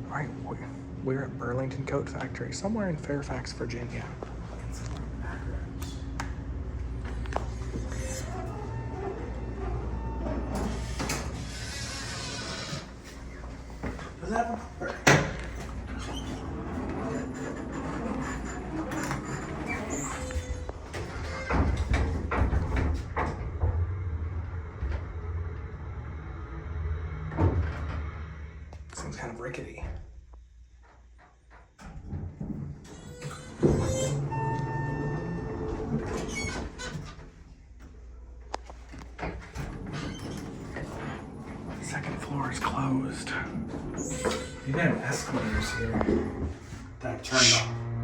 Right, we're at Burlington Coat Factory, somewhere in Fairfax, Virginia. Does that have a number? Seems kind of rickety. Second floor is closed. You have escalators here that I turned on.